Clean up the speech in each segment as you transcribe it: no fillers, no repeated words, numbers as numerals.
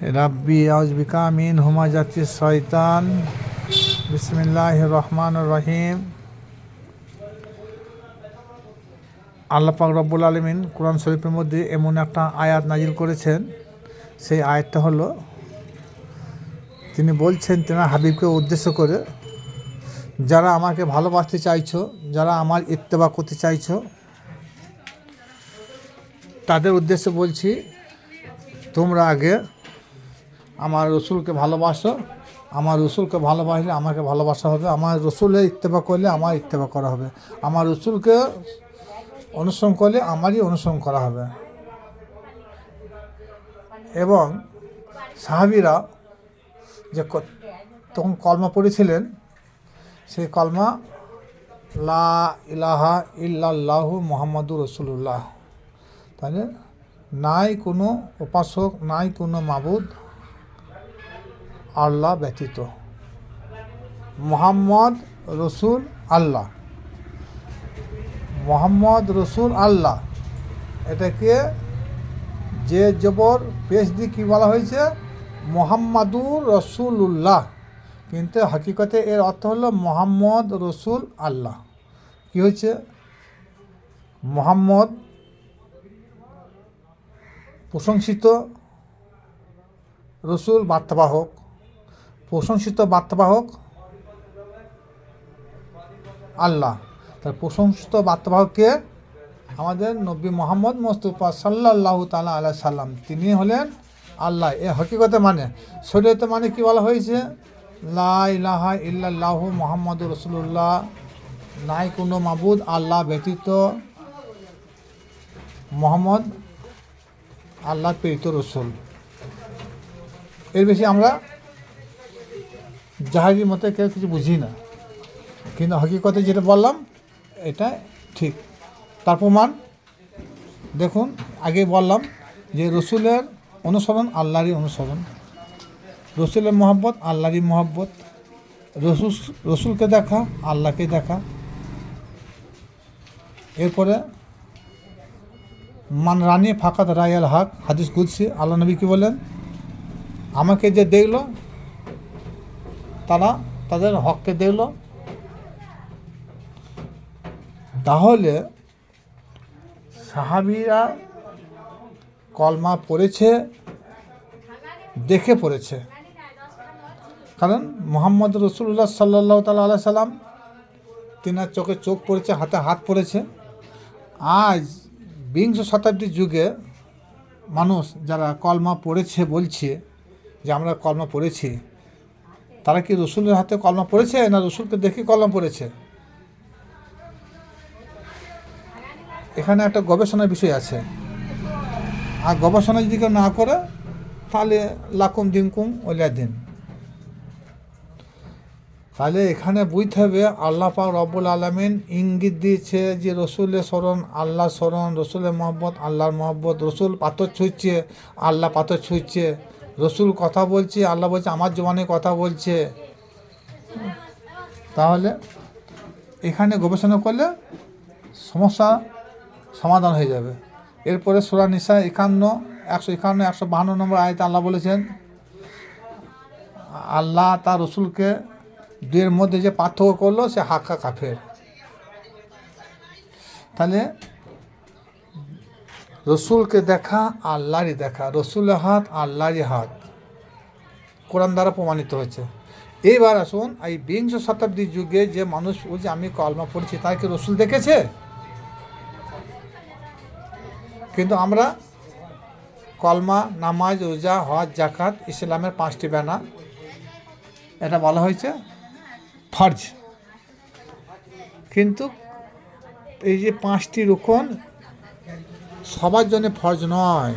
রাব্বি আউযুবিকা মিন হুমাযাতিশ শাইতান। বিসমিল্লাহির রহমানির রহিম। আল্লাহ পাক রব্বুল আলামিন কোরআন শরীফের মধ্যে এমন একটা আয়াত নাজিল করেছেন, সেই আয়াতটা হলো, তিনি বলছেন তেনার হাবিবকে উদ্দেশ্য করে, যারা আমাকে ভালোবাসতে চাইছো, যারা আমার ইত্তেবা করতে চাইছো, তাদের উদ্দেশ্যে বলছি, তোমরা আগে আমার রসুলকে ভালোবাসো। আমার রসুলকে ভালোবাসলে আমাকে ভালোবাসা হবে, আমার রসুলের ইত্তেবা করলে আমার ইত্তেবা করা হবে, আমার রসুলকে অনুসরণ করলে আমারই অনুসরণ করা হবে। এবং সাহাবীরা যে তখন কলমা পড়েছিলেন, সেই কলমা লা ইলাহা ইল্লাল্লাহু মুহাম্মাদুর রাসূলুল্লাহ। তাহলে নাই কোনো উপাসক, নাই কোনো মাবুদ আল্লাহ ব্যতীত, মুহাম্মদ রসুল আল্লাহ, মুহাম্মদ রসুল আল্লাহ। এটাকে যে জবর পেশ দিয়ে কী বলা হয়েছে? মুহাম্মাদুর রসুলুল্লাহ, কিন্তু হাকিকতে এর অর্থ হলো মুহাম্মদ রসুল আল্লাহ। কী হয়েছে? মুহাম্মদ প্রশংসিত, রসুল বার্তাবাহক। প্রশংসিত বার্তাবাহক আল্লাহ। তার প্রশংসিত বার্তাবাহককে আমাদের নবী মুহাম্মদ মুস্তাফা সাল্লাল্লাহু তাআলা আলাইহি সাল্লাম, তিনি হলেন আল্লাহ। এ হকিকতে মানে, শরীয়তে মানে কি বলা হয়েছে? লা ইলাহা ইল্লাল্লাহু মুহাম্মাদুর রাসূলুল্লাহ, নাই কোনো মাবুদ আল্লাহ ব্যতীত, মুহাম্মদ আল্লাহ প্রেরিত রসুল। এর বেশি আমরা জাহাজের মতো কেউ কিছু বুঝি না, কিন্তু হকিকতে যেটা বললাম এটা ঠিক। তার প্রমাণ দেখুন, আগে বললাম যে রসুলের অনুসরণ আল্লাহরই অনুসরণ, রসুলের মহব্বত আল্লাহরই মহব্বত, রসুলকে দেখা আল্লাহকে দেখা। এরপরে মান রানী ফাকাত রায়াল হক, হাদিস কুদসি। আল্লাহ নবী কী বলেন? আমাকে যে দেখলো তারা তাদের হককে দেখলো। তাহলে সাহাবীরা কলমা পড়েছে, দেখে পড়েছে, কারণ মুহাম্মদ রাসূলুল্লাহ সাল্লাল্লাহু তাআলা আলাইহি সাল্লাম, তিনার চোখে চোখ পড়েছে, হাতে হাত পড়েছে। আজ বিংশ শতাব্দীর যুগে মানুষ যারা কলমা পড়েছে বলছে যে আমরা কলমা পড়েছি, তারা কি রসুলের হাতে কলমা পড়েছে না রসুলকে দেখে কলমা পড়েছে? এখানে একটা গবেষণার বিষয় আছে। আর গবেষণা যদি কেউ না করে, তাহলে লাকুম দিনকুম ওলিয়া দিন। তাহলে এখানে বুঝতে হবে আল্লাহ পাক রব্বুল আলামিন ইঙ্গিত দিয়েছে যে রসুলের স্মরণ আল্লাহ স্মরণ, রসুলের মহব্বত আল্লাহর মহব্বত। রসুল পাথর ছুঁচ্ছে, আল্লাহ পাথর ছুঁচ্ছে। রসুল কথা বলছে, আল্লাহ বলছে আমার জবানে কথা বলছে। তাহলে এখানে গবেষণা করলে সমস্যা সমাধান হয়ে যাবে। এরপরে সূরা নিসা 151 নম্বর আয়াতে আল্লাহ বলেছেন, আল্লাহ তার রসুলকে দুয়ের মধ্যে যে পার্থক্য করলো সে হাক্কা কাফের। তাহলে রসুলকে দেখা আল্লাহরই দেখা, রসুলের হাত আল্লাহরই হাত, কোরআন দ্বারা প্রমাণিত হয়েছে। এইবার আসুন, এই বিংশ শতাব্দীর যুগে যে মানুষ বলছে আমি কলমা পড়ছি, তাই কি রসুল দেখেছে? কিন্তু আমরা কলমা, নামাজ, রোজা, হজ, জাকাত, ইসলামের 5টি ব্যানা, এটা বলা হয়েছে ফরজ। কিন্তু এই যে 5টি রুকন সবার জন্য ফরজ নয়।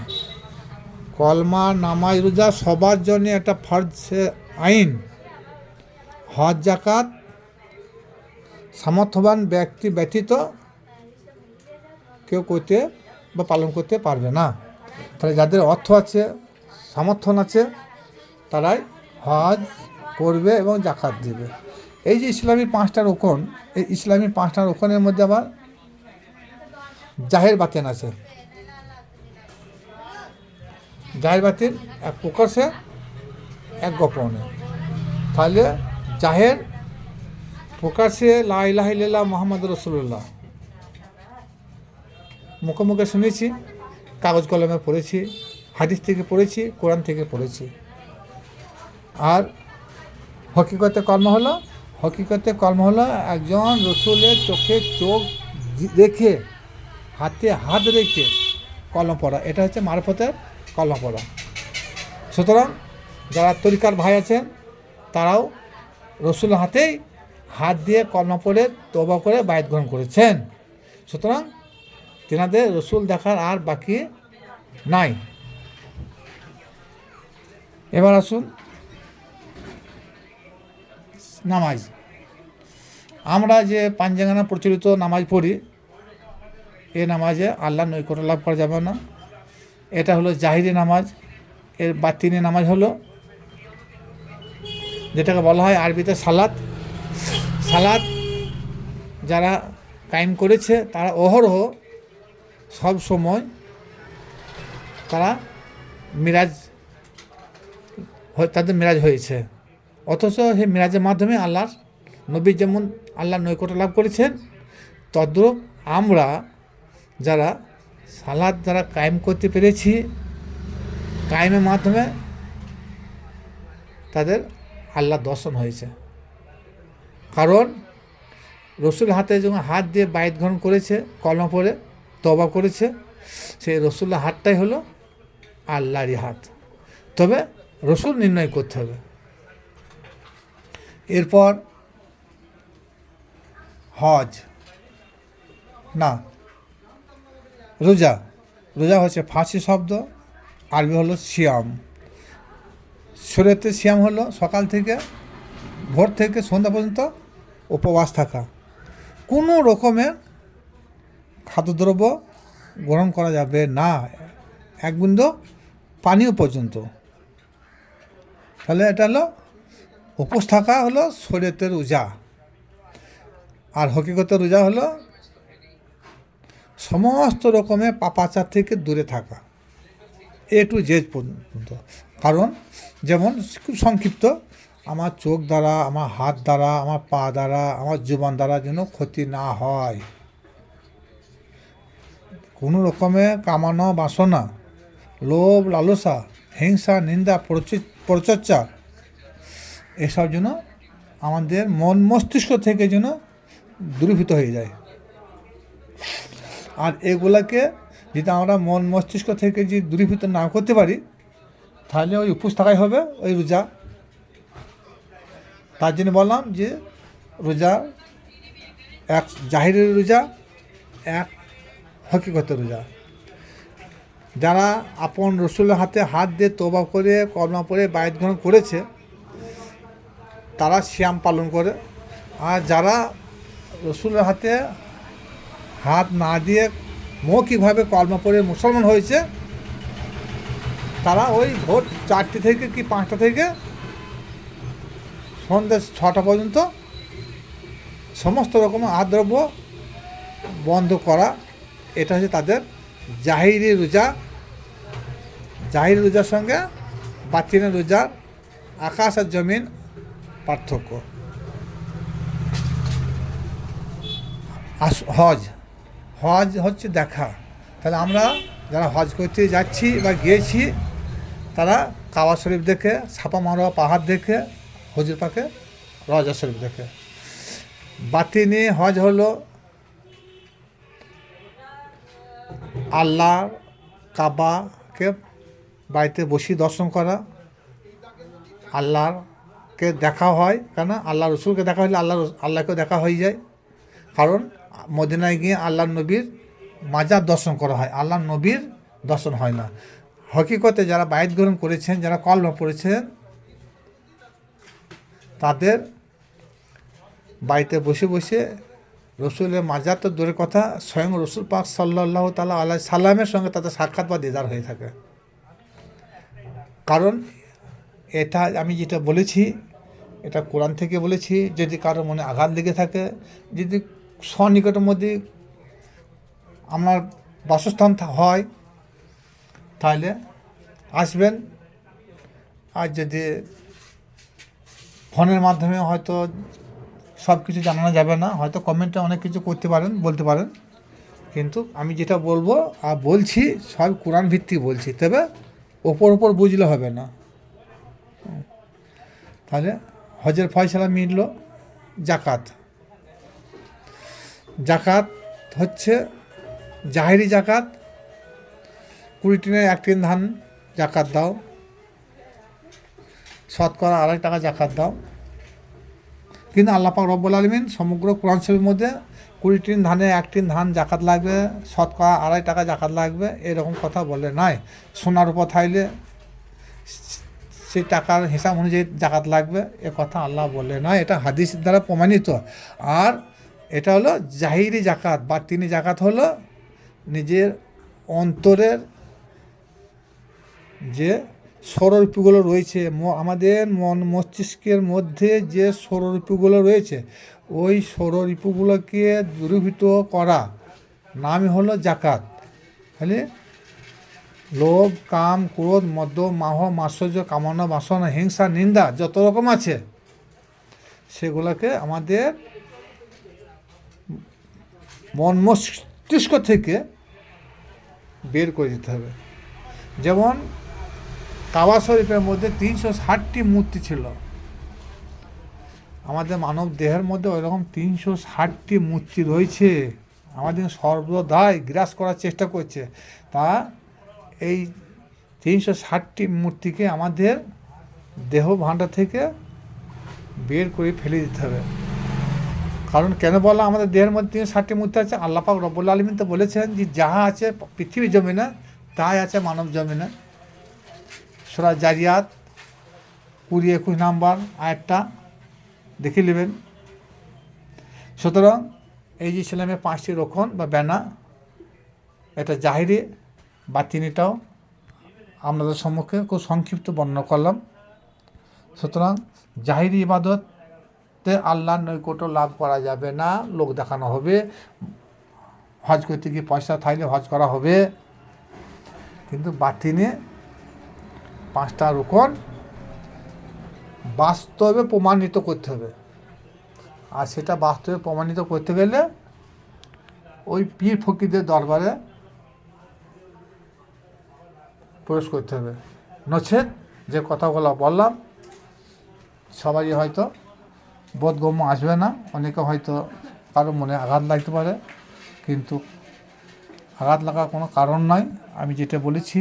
কলমা, নামাজ, রোজা সবার জন্য একটা ফরজ আইন। হজ, জাকাত সামর্থ্যবান ব্যক্তি ব্যতীত কেউ করতে বা পালন করতে পারবে না। তাহলে যাদের অর্থ আছে, সামর্থ্য আছে, তারাই হজ করবে এবং জাকাত দেবে। এই যে ইসলামী 5টা রোকন, এই ইসলামী 5টা রোকনের মধ্যে আবার জাহের বাতেন আছে। জাহের বাতিল এক প্রকাশে এক গোপনে। তাহলে জাহের প্রকাশ্যে লা ইলাহা ইল্লাল্লাহ মুহাম্মাদুর রাসূলুল্লাহ মুখে মুখে শুনেছি, কাগজ কলমে পড়েছি, হাদিস থেকে পড়েছি, কোরআন থেকে পড়েছি। আর হকিকতে কলম হলো একজন রসুলের চোখে চোখ রেখে হাতে হাত রেখে কলম পড়া, এটা হচ্ছে মারফতের কলম পড়া। সুতরাং যারা তরিকার ভাই আছেন তারাও রসুলের হাতেই হাত দিয়ে কলমা পড়ে তওবা করে বায়াত গ্রহণ করেছেন। সুতরাং তেনাদের রসুল দেখার আর বাকি নাই। এবার আসুন নামাজ। আমরা যে পাঞ্জাঙ্গানা প্রচলিত নামাজ পড়ি, এ নামাজে আল্লাহর নৈকট্য লাভ করা যাবে না। এটা হলো জাহিরি নামাজ। এর বাতিনি নামাজ হলো যেটাকে বলা হয় আরবিতে সালাত। সালাত যারা কায়েম করেছে তারা অহরহ সব সময় তারা তাদের মিরাজ হয়েছে। অথচ সেই মিরাজের মাধ্যমে আল্লাহর নবী যেমন আল্লাহর নৈকট্য লাভ করেছেন, তদ্রূপ আমরা যারা সালাত যারা কায়েম করতে পেরেছি, কায়েমের মাধ্যমে তাদের আল্লাহ দর্শন হয়েছে। কারণ রসুল হাতে যখন হাত দিয়ে বায়াত গ্রহণ করেছে, কলমা পড়ে তওবা করেছে, সেই রসুলের হাতটাই হলো আল্লাহরই হাত। তবে রসুল নির্ণয় করতে হবে। এরপর হজ না রোজা। রোজা হচ্ছে ফার্সি শব্দ, আরবি হলো সিয়াম। শরীয়তে সিয়াম হলো সকাল থেকে ভোর থেকে সন্ধ্যা পর্যন্ত উপবাস থাকা, কোনো রকমের খাদ্যদ্রব্য গ্রহণ করা যাবে না, এক বিন্দু পানীয় পর্যন্ত। তাহলে এটা হলো উপোস থাকা হলো শরীয়তের রোজা। আর হকিকতের রোজা হলো সমস্ত রকমের পাপাচার থেকে দূরে থাকা, এ টু জেড পর্যন্ত। কারণ যেমন খুব সংক্ষিপ্ত, আমার চোখ দ্বারা, আমার হাত দ্বারা, আমার পা দ্বারা, আমার জুবান দ্বারা যেন ক্ষতি না হয়। কোনো রকমের কামনা বাসনা, লোভ লালসা, হিংসা, নিন্দা, পরচর্চা, এসব যেন আমাদের মন মস্তিষ্ক থেকে যেন দূরীভূত হয়ে যায়। আর এগুলাকে যদি আমরা মন মস্তিষ্ক থেকে যদি দূরীভূত না করতে পারি, তাহলে ওই উপোস থাকাই হবে ওই রোজা। তার জন্য বললাম যে রোজা এক জাহিরের রোজা, এক হকিকতের রোজা। যারা আপন রসুলের হাতে হাত দিয়ে তওবা করে কলমা পড়ে বায়াত গ্রহণ করেছে তারা সিয়াম পালন করে। আর যারা রসুলের হাতে হাত না দিয়ে মৌখিকভাবে কলমা পড়ে মুসলমান হয়েছে, তারা ওই ভোর 4টে থেকে কি 5টা থেকে সন্ধ্যা 6টা পর্যন্ত সমস্ত রকমের আহারদ্রব্য বন্ধ করা, এটা হচ্ছে তাদের জাহিরি রোজা। জাহিরি রোজার সঙ্গে বাতিনের রোজার আকাশ আর জমিন পার্থক্য। হজ হচ্ছে দেখা। তাহলে আমরা যারা হজ করতে যাচ্ছি বা গিয়েছি, তারা কাবা শরীফ দেখে, ছাপা মারোয়া পাহাড় দেখে, হজের পাকে রওজা শরীফ দেখে। বাতিনি হজ হলো আল্লাহর কাবাকে বাড়িতে বসিয়ে দর্শন করা। আল্লাহকে দেখা হয়, কেন আল্লাহ রসুলকে দেখা হলে আল্লাহকেও দেখা হয়ে যায়। কারণ মদিনায় গিয়ে আল্লাহ নবীর মাজার দর্শন করা হয়, আল্লাহ নবীর দর্শন হয় না। হকিকতে যারা বায়াত গ্রহণ করেছেন, যারা কলমা পড়েছেন, তাদের বাড়িতে বসে বসে রসুলের মাজার তো দূরের কথা, স্বয়ং রসুল পাক সাল্লাল্লাহু তাআলা আলাইহি সাল্লামের সঙ্গে তাদের সাক্ষাৎ বা দিদার হয়ে থাকে। কারণ এটা আমি যেটা বলেছি, এটা কোরআন থেকে বলেছি। যদি কারো মনে আঘাত লেগে থাকে, যদি সন্নিকটের মধ্যে আমার বাসস্থান হয়, তাহলে আসবেন। আর যদি ফোনের মাধ্যমে হয়তো সব কিছু জানানো যাবে না, হয়তো কমেন্টে অনেক কিছু করতে পারেন, বলতে পারেন, কিন্তু আমি যেটা বলবো আর বলছি সব কোরআন ভিত্তিক বলছি, তবে ওপর বুঝলে হবে না। তাহলে হজের ফয়সালা মিলল। জাকাত হচ্ছে জাহেরি জাকাত। 20 টিনের 1 টিন ধান জাকাত দাও, শতকরা 2.5 টাকা জাকাত দাও। কিন্তু আল্লাহ পাক রব্বুল আলামিন সমগ্র কোরআন শরীফের মধ্যে 20 টিন ধানে 1 টিন ধান জাকাত লাগবে, শতকরা 2.5 টাকা জাকাত লাগবে, এরকম কথা বলে নাই। সোনার উপর থাইলে সেই টাকার হিসাব অনুযায়ী জাকাত লাগবে, এ কথা আল্লাহ বলে নয়, এটা হাদিস দ্বারা প্রমাণিত। আর এটা হলো জাহিরি জাকাত বা তিনি জাকাত হলো নিজের অন্তরের যে ষড়রিপুগুলো রয়েছে, আমাদের মন মস্তিষ্কের মধ্যে যে ষড়রিপুগুলো রয়েছে, ওই ষড়রিপুগুলোকে দূরীভূত করা নামই হলো জাকাত। তাহলে লোভ, কাম, ক্রোধ, মদ, মাহ, মাৎসর্য, কামনা, বাসনা, হিংসা, নিন্দা যত রকম আছে সেগুলোকে আমাদের মন মস্তিষ্ক থেকে বের করে দিতে হবে। যেমন কাবা শরীফের মধ্যে 360টি মূর্তি ছিল, আমাদের মানব দেহের মধ্যে ওই রকম 360টি মূর্তি রয়েছে, আমাদের সর্বদাই গ্রাস করার চেষ্টা করছে। তা এই 360টি মূর্তিকে আমাদের দেহ ভাণ্ডার থেকে বের করে ফেলে দিতে হবে। কারণ কেন বলা আমাদের দেহের মধ্যে 360টি মূর্তি আছে? আল্লাহ পাক রব্বুল আলামিন তো বলেছেন যে যাহা আছে পৃথিবীর জমিনে তাই আছে মানব জমিনে। সূরা জারিয়াত 20-21 নাম্বার আয়াতটা দেখে নেবেন। সুতরাং এই যে ইসলামের 5টি রক্ষণ বা ব্যানা, এটা জাহিরি বা তিনিটাও আপনাদের সম্মুখে খুব সংক্ষিপ্ত বর্ণনা করলাম। সুতরাং জাহিরি ইবাদতে আল্লাহর নৈকট্য লাভ করা যাবে না, লোক দেখানো হবে। হজ করতে গিয়ে পয়সা থাকলে হজ করা হবে, কিন্তু বাতিনে 5টা রক্ষণ বাস্তবে প্রমাণিত করতে হবে। আর সেটা বাস্তবে প্রমাণিত করতে গেলে ওই পীর ফকিরদের দরবারে প্রবেশ করতে হবে। নচেত যে কথাগুলো বললাম সবারই হয়তো বোধগম্য আসবে না, অনেকে হয়তো কারো মনে আঘাত লাগতে পারে, কিন্তু আঘাত লাগার কোনো কারণ নয়। আমি যেটা বলেছি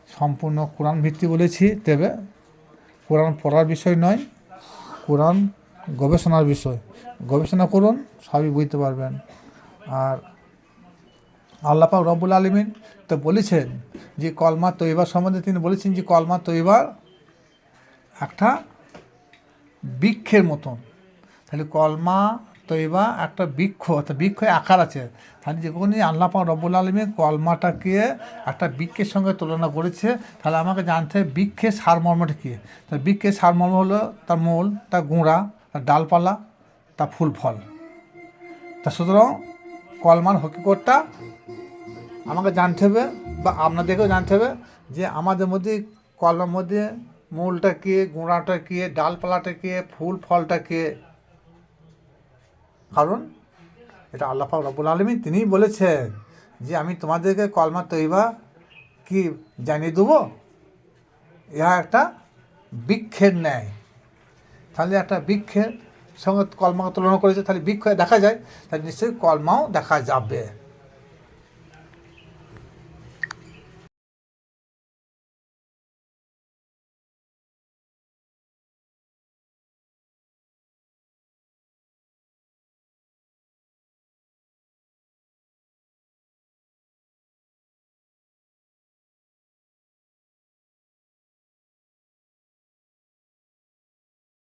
সম্পূর্ণ কোরআন ভিত্তি বলেছি, তবে কোরআন পড়ার বিষয় নয়, কোরআন গবেষণার বিষয়। গবেষণা করুন, সবই বুঝতে পারবেন। আর আল্লাহ পাক রব্বুল আলামিন তো বলেছেন যে কলমা তৈবা সম্বন্ধে তিনি বলেছেন যে কলমা তৈবা একটা বৃক্ষের মতন। তাহলে কলমা তৈবা একটা বৃক্ষ, একটা বৃক্ষের আকার আছে। তাহলে যখনই আল্লাহ পাক রব্বুল আলামিন কলমাটাকে একটা বৃক্ষের সঙ্গে তুলনা করেছে, তাহলে আমাকে জানতে হবে বৃক্ষের সারমর্মটা কী। তাহলে বৃক্ষের সারমর্ম হলো তার মূল, তার গোড়া, তার ডালপালা, তার ফুল ফল। তা সুতরাং কলমার হকিকতটা আমাকে জানতে হবে বা আপনাদেরকেও জানতে হবে যে আমাদের মধ্যে কলমার মধ্যে মূলটা কে, গোড়াটা কে, ডালপালাটা কে, ফুল ফলটা কে। কারণ এটা আল্লাহ পাক রব্বুল আলামিন তিনিই বলেছেন যে আমি তোমাদেরকে কলমা তৈবা কি জানিয়ে দেবো, ইহা একটা বৃক্ষের ন্যায়। তাহলে একটা বৃক্ষের সঙ্গে কলমাকে তুলনা করেছে, তাহলে বৃক্ষ দেখা যায়, তাহলে নিশ্চয়ই কলমাও দেখা যাবে।